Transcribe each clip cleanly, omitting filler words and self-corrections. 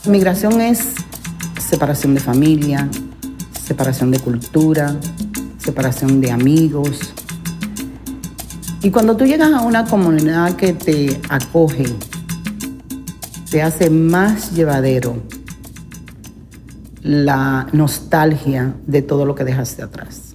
Migración es separación de familia, separación de cultura, separación de amigos. Y cuando tú llegas a una comunidad que te acoge, te hace más llevadero la nostalgia de todo lo que dejaste atrás.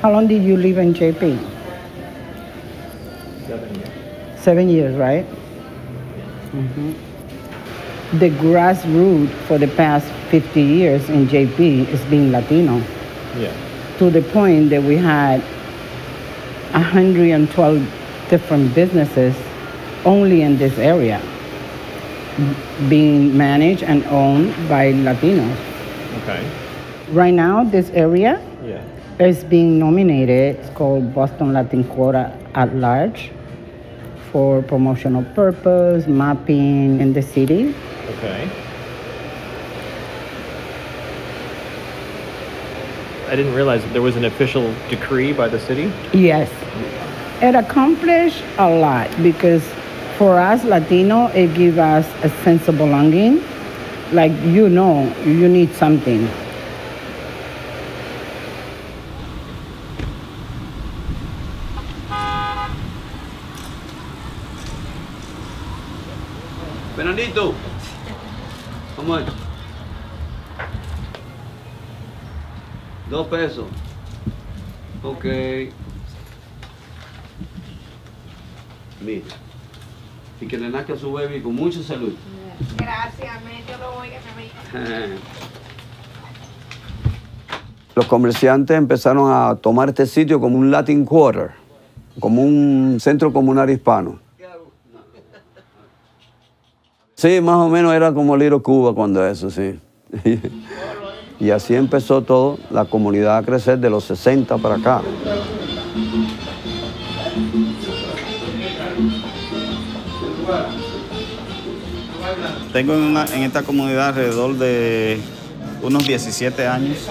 How long did you live in JP? 7 years. 7 years, right? The grassroots for the past 50 years in JP is being Latino. Yeah. To the point that we had 112 different businesses only in this area being managed and owned by Latinos. Okay. Right now, this area is being nominated. It's called Boston Latin Quota at Large for promotional purpose, mapping in the city. Okay. I didn't realize that there was an official decree by the city. Yes. It accomplished a lot because for us Latino, it gives us a sense of belonging. Like, you know, you need something. Fernandito, how much? 2 pesos. Ok. Mira. Y que le nazca a su baby con mucha salud. Gracias, yo lo voy a ver. Los comerciantes empezaron a tomar este sitio como un Latin Quarter, como un centro comunal hispano. Sí, más o menos era como Little Cuba cuando eso, sí. Y así empezó todo, la comunidad a crecer de los 60 para acá. Tengo en esta comunidad alrededor de unos 17 años.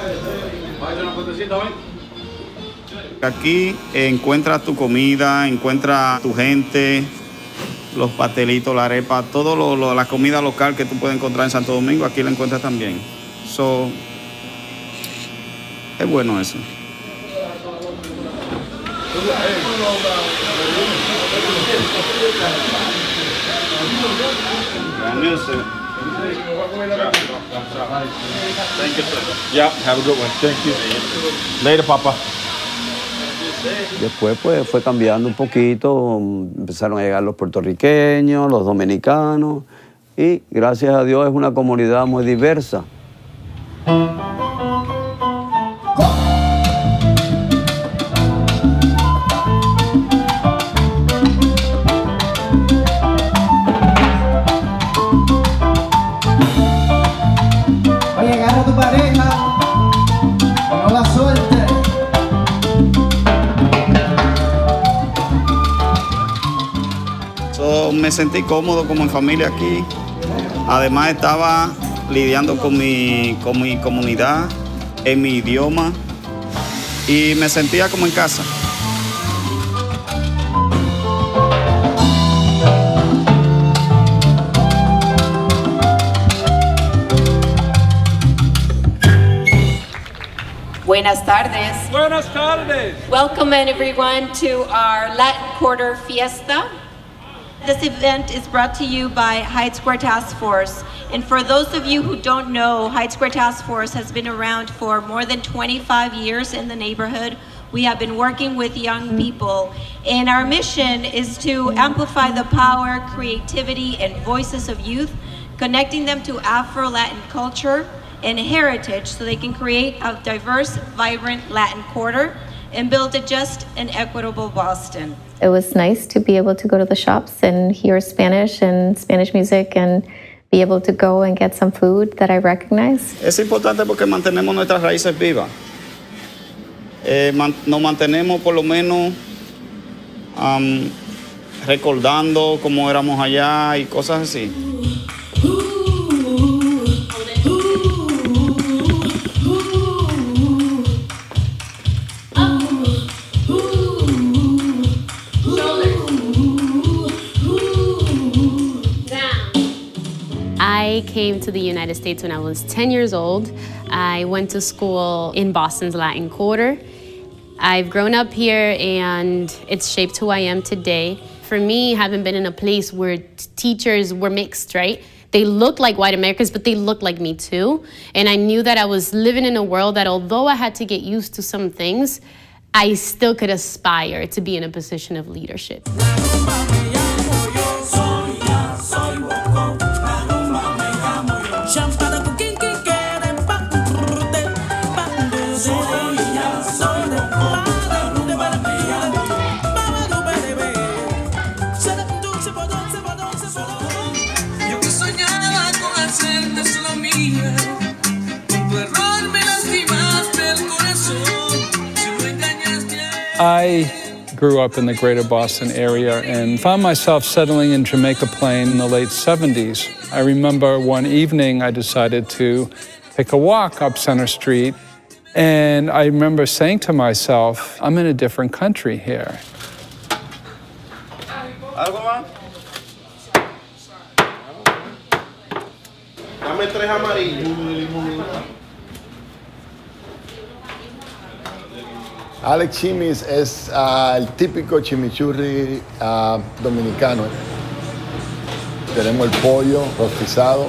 Aquí encuentras tu comida, encuentras tu gente, los pastelitos, la arepa, todo la comida local que tú puedes encontrar en Santo Domingo, aquí la encuentras también. So, es bueno eso. Thank you, sir. Yeah, have a good one. Thank you. Later, Papa. Después pues fue cambiando un poquito, empezaron a llegar los puertorriqueños, los dominicanos y gracias a Dios es una comunidad muy diversa. Oye, agarra a tu pareja, no la sueltes. Me sentí cómodo como en familia aquí. Además estaba lidiando con mi comunidad, en mi idioma, y me sentía como en casa. Buenas tardes. Buenas tardes. Welcome everyone to our Latin Quarter Fiesta. This event is brought to you by Hyde Square Task Force. And for those of you who don't know, Hyde Square Task Force has been around for more than 25 years in the neighborhood. We have been working with young people, and our mission is to amplify the power, creativity, and voices of youth, connecting them to Afro-Latin culture and heritage so they can create a diverse, vibrant Latin quarter and build a just and equitable Boston. It was nice to be able to go to the shops and hear Spanish and Spanish music and be able to go and get some food that I recognize. Es importante porque mantenemos nuestras raíces vivas. Nos mantenemos por lo menos recordando cómo éramos allá y cosas así. I came to the United States when I was 10 years old. I went to school in Boston's Latin Quarter. I've grown up here and it's shaped who I am today. For me, having been in a place where teachers were mixed, right? They looked like white Americans, but they looked like me too. And I knew that I was living in a world that although I had to get used to some things, I still could aspire to be in a position of leadership. I grew up in the greater Boston area and found myself settling in Jamaica Plain in the late 70s. I remember one evening I decided to take a walk up Center Street, and I remember saying to myself, I'm in a different country here. Dame 3 amarillos. Alex Chimis es el típico chimichurri dominicano. Tenemos el pollo rostizado,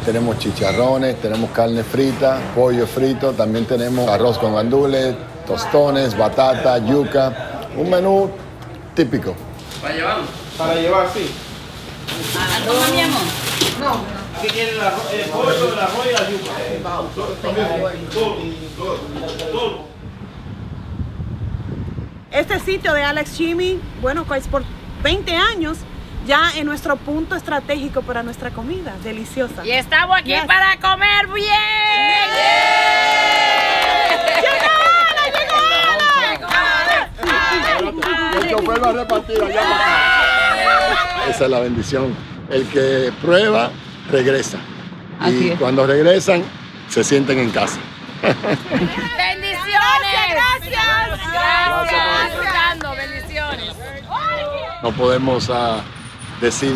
tenemos chicharrones, tenemos carne frita, pollo frito, también tenemos arroz con gandules, tostones, batata, yuca. Un menú típico. ¿Para llevar? Para llevar, sí. ¿Toma mi amor? No. ¿Qué quiere el pollo, el arroz y la yuca? Todo. Este sitio de Alex Chimi, bueno, pues por 20 años ya en nuestro punto estratégico para nuestra comida deliciosa. Y estamos aquí para comer bien. El chofer va a repartir allá para acá. Esa es la bendición. El que prueba, regresa. Y cuando regresan, se sienten en casa. Bendiciones. Gracias. Bendiciones. No podemos decir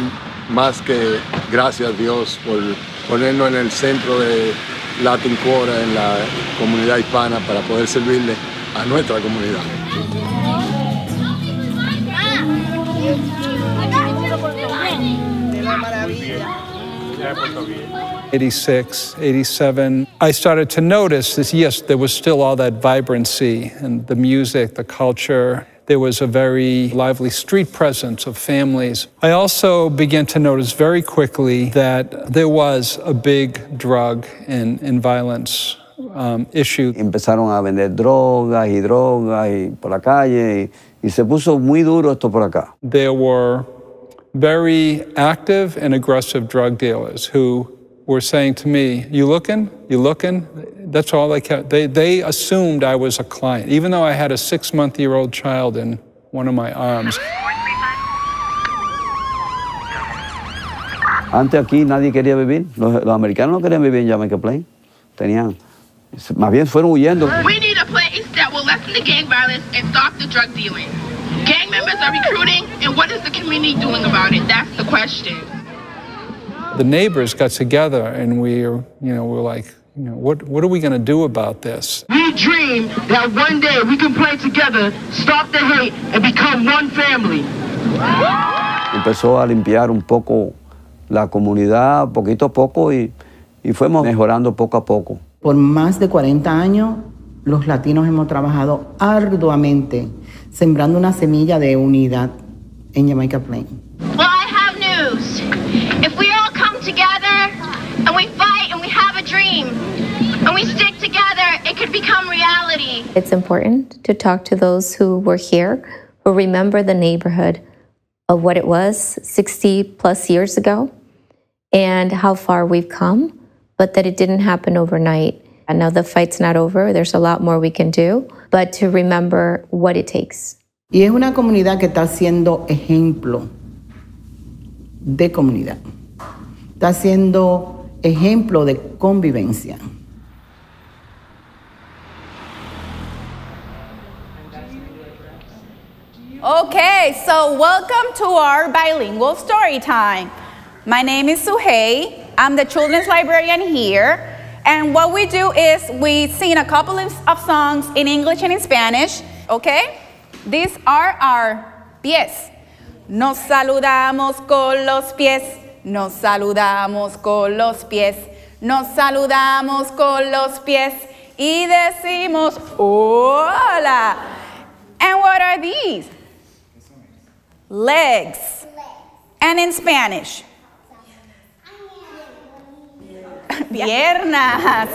más que gracias a Dios por ponernos en el centro de Latin Quarter, en la comunidad hispana, para poder servirle a nuestra comunidad. De la maravilla. 86, 87, I started to notice that, yes, there was still all that vibrancy and the music, the culture. There was a very lively street presence of families. I also began to notice very quickly that there was a big drug and violence issue. Empezaron a vender drogas y por la calle y se puso muy duro esto por acá. There were very active and aggressive drug dealers who were saying to me, you looking? You looking? That's all they kept. They assumed I was a client, even though I had a 6-month-old child in one of my arms. Antes aquí nadie quería vivir. Los americanos no querían vivir en Jamaica Plain. Más bien fueron huyendo. We need a place that will lessen the gang violence and stop the drug dealing. Gang members are recruiting, and what is the community doing about it? That's the question. The neighbors got together, and we were like, what are we going to do about this? We dream dream that one day we can play together, stop the hate, and become one family. Empezó a limpiar un poco la comunidad, poquito a poco, y fuimos mejorando poco a poco. Por más de 40 años, los latinos hemos trabajado arduamente, sembrando una semilla de unidad en Jamaica Plain. Well, I have news. If we all come together and we fight and we have a dream and we stick together, it could become reality. It's important to talk to those who were here, who remember the neighborhood of what it was 60 plus years ago and how far we've come, but that it didn't happen overnight. I know the fight's not over. There's a lot more we can do, but to remember what it takes. Y es una comunidad que está siendo ejemplo de comunidad. Está siendo ejemplo de convivencia. Okay, so welcome to our bilingual story time. My name is Suhey. I'm the children's librarian here. And what we do is we sing a couple of songs in English and in Spanish, okay? These are our pies. Nos saludamos con los pies. Nos saludamos con los pies. Nos saludamos con los pies. Y decimos, hola. And what are these? Legs. And in Spanish? Piernas.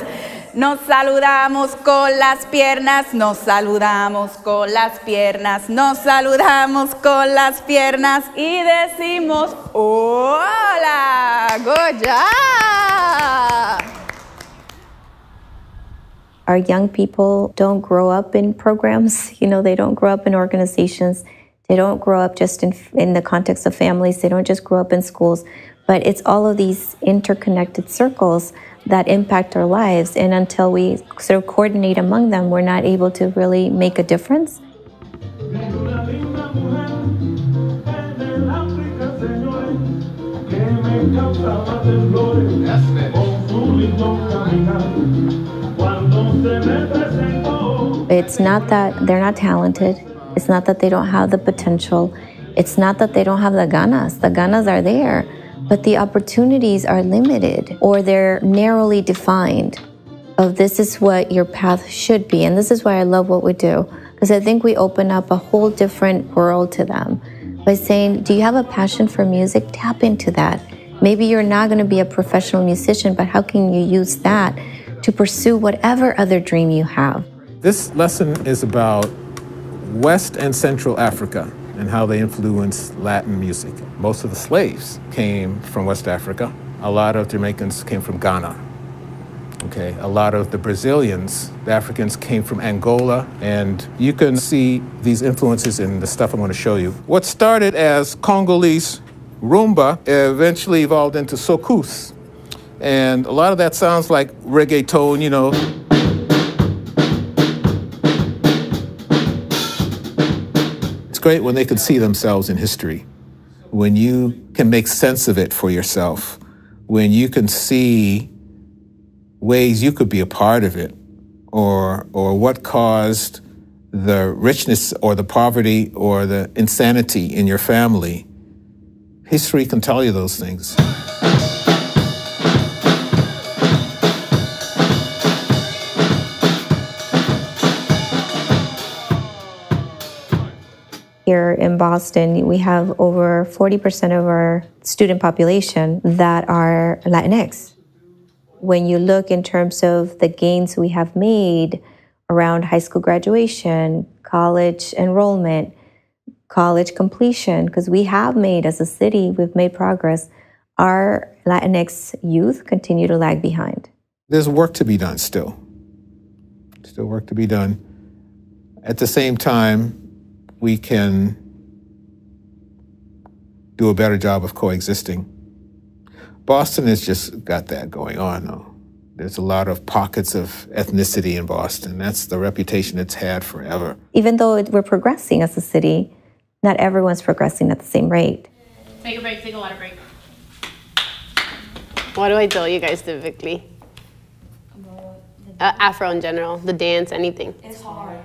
Nos saludamos con las piernas, nos saludamos con las piernas, nos saludamos con las piernas y decimos hola. Good job. Our young people don't grow up in programs, they don't grow up in organizations. They don't grow up just in the context of families. They don't just grow up in schools. But it's all of these interconnected circles that impact our lives. And until we sort of coordinate among them, we're not able to really make a difference. It's not that they're not talented. It's not that they don't have the potential. It's not that they don't have the ganas. The ganas are there. But the opportunities are limited, or they're narrowly defined of this is what your path should be. And this is why I love what we do, because I think we open up a whole different world to them by saying, do you have a passion for music? Tap into that. Maybe you're not going to be a professional musician, but how can you use that to pursue whatever other dream you have? This lesson is about West and Central Africa and how they influence Latin music. Most of the slaves came from West Africa. A lot of Jamaicans came from Ghana. Okay, a lot of the Brazilians, the Africans, came from Angola, and you can see these influences in the stuff I'm going to show you. What started as Congolese rumba eventually evolved into soukous, and a lot of that sounds like reggaeton, It's great when they can see themselves in history, when you can make sense of it for yourself, when you can see ways you could be a part of it, or what caused the richness or the poverty or the insanity in your family. History can tell you those things. Here in Boston, we have over 40% of our student population that are Latinx. When you look in terms of the gains we have made around high school graduation, college enrollment, college completion, because we have made, as a city, we've made progress, our Latinx youth continue to lag behind. There's work to be done still. Still work to be done. At the same time, we can do a better job of coexisting. Boston has just got that going on, though. There's a lot of pockets of ethnicity in Boston. That's the reputation it's had forever. Even though we're progressing as a city, not everyone's progressing at the same rate. Take a break, take a water break. What do I tell you guys typically? About the Afro in general, the dance, anything. It's hard.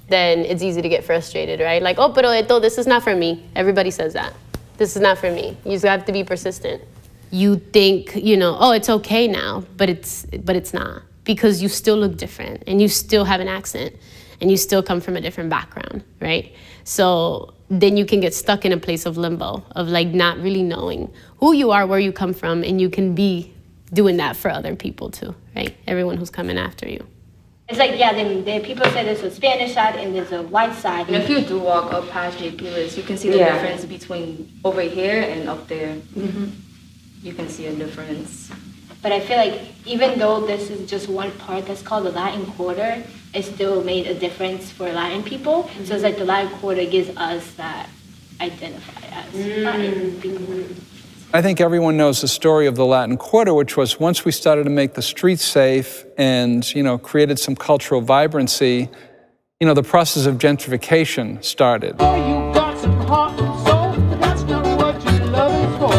Then it's easy to get frustrated, right? Like, oh, pero esto, this is not for me. Everybody says that. This is not for me. You just have to be persistent. You think, you know, oh, it's okay now, but it's not, because you still look different and you still have an accent and you still come from a different background, right? So then you can get stuck in a place of limbo, of like not really knowing who you are, where you come from, and you can be doing that for other people too, right? Everyone who's coming after you. It's like, yeah, the people say there's a Spanish side and there's a white side. And if you do walk up past JP List, you can see the difference between over here and up there. Mm-hmm. You can see a difference. But I feel like even though this is just one part that's called the Latin Quarter, it still made a difference for Latin people. Mm-hmm. So it's like the Latin Quarter gives us that identify as Latin people. I think everyone knows the story of the Latin Quarter, which was once we started to make the streets safe and, you know, created some cultural vibrancy, you know, the process of gentrification started. Oh, you got some heart and soul, but that's not what your love is for.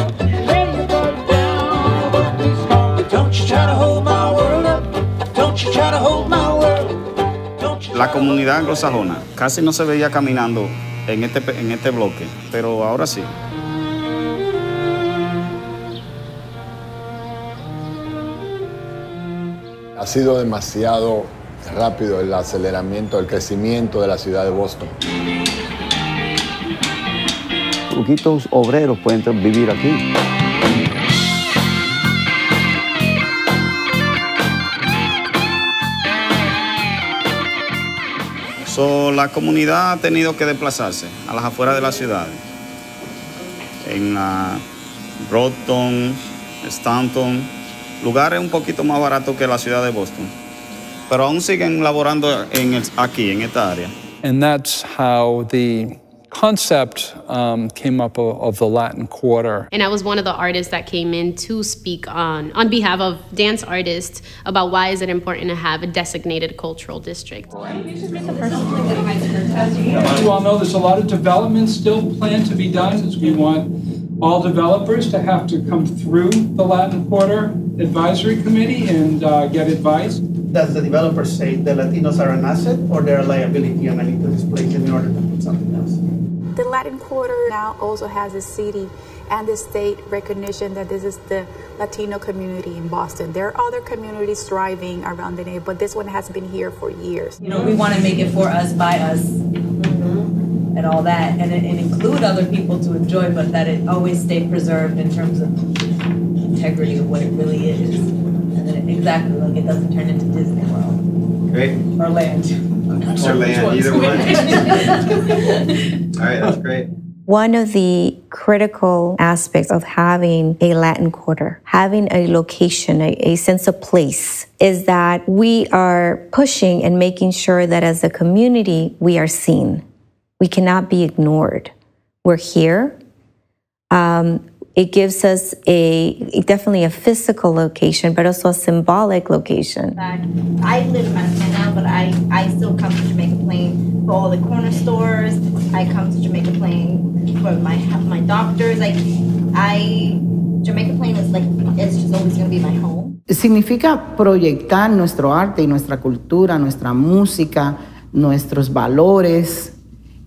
Lay your butt down, but please call. Don't you try to hold my world up. Don't you try to hold my world. La comunidad anglosajona casi no se veía caminando en este bloque, pero ahora sí. Ha sido demasiado rápido el aceleramiento, el crecimiento de la ciudad de Boston. Poquitos obreros pueden vivir aquí. La comunidad ha tenido que desplazarse a las afueras de la ciudad. En Brockton, Stanton, lugares un poquito más baratos que la ciudad de Boston. Pero aún siguen laborando aquí, en esta área. And that's how the concept came up of the Latin Quarter. And I was one of the artists that came in to speak on behalf of dance artists about why is it important to have a designated cultural district. You all know there's a lot of development still planned to be done, as we want all developers to have to come through the Latin Quarter Advisory Committee and get advice. Does the developer say the Latinos are an asset or they're a liability and I need to displace them in order to put something else? The Latin Quarter now also has the city and the state recognition that this is the Latino community in Boston. There are other communities thriving around the neighborhood, but this one has been here for years. You know, we want to make it for us, by us, and all that, and include other people to enjoy, but that it always stay preserved in terms of integrity of what it really is. And then exactly, like, it doesn't turn into Disney World. Great. Or land. Or land, either one. All right, that's great. One of the critical aspects of having a Latin Quarter, having a location, a sense of place, is that we are pushing and making sure that as a community, we are seen. We cannot be ignored. We're here. It gives us definitely a physical location, but also a symbolic location. I live in Manhattan now, but I still come to Jamaica Plain for all the corner stores. I come to Jamaica Plain for my doctors. Jamaica Plain is just always going to be my home. Significa proyectar nuestro arte y nuestra cultura, nuestra música, nuestros valores,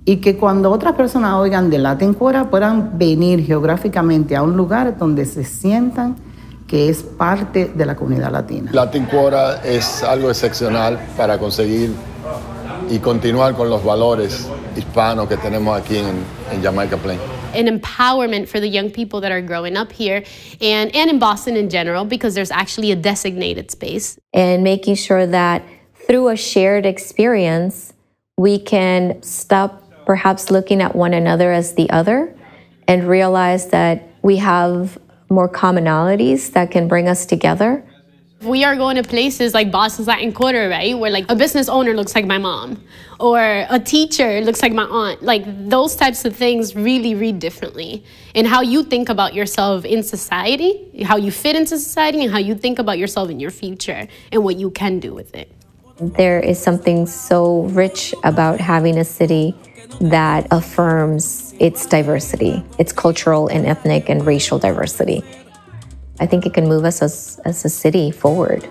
y que cuando otras personas oigan de Latin Quarter puedan venir geográficamente a un lugar donde se sientan que es parte de la comunidad latina. Latin Quarter es algo excepcional para conseguir y continuar con los valores hispanos que tenemos aquí en Jamaica Plain. An empowerment for the young people that are growing up here and in Boston in general, because there's actually a designated space. And making sure that through a shared experience, we can stop perhaps looking at one another as the other and realize that we have more commonalities that can bring us together. We are going to places like Boston's Latin Quarter, right? Where like a business owner looks like my mom or a teacher looks like my aunt. Like those types of things really read differently. And how you think about yourself in society, how you fit into society, and how you think about yourself in your future and what you can do with it. There is something so rich about having a city that affirms its diversity, its cultural and ethnic and racial diversity. I think it can move us as a city forward.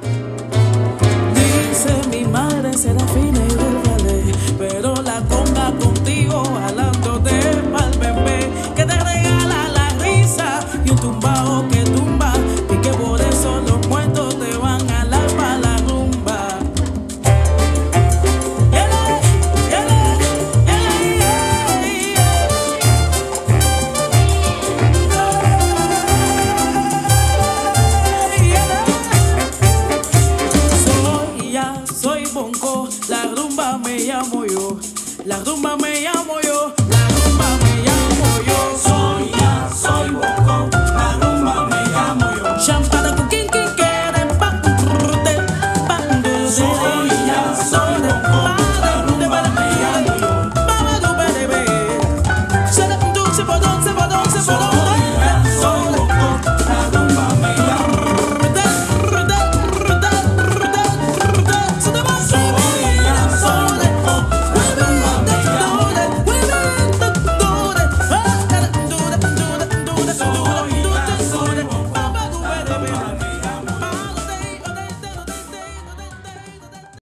Dice mi madre Serafina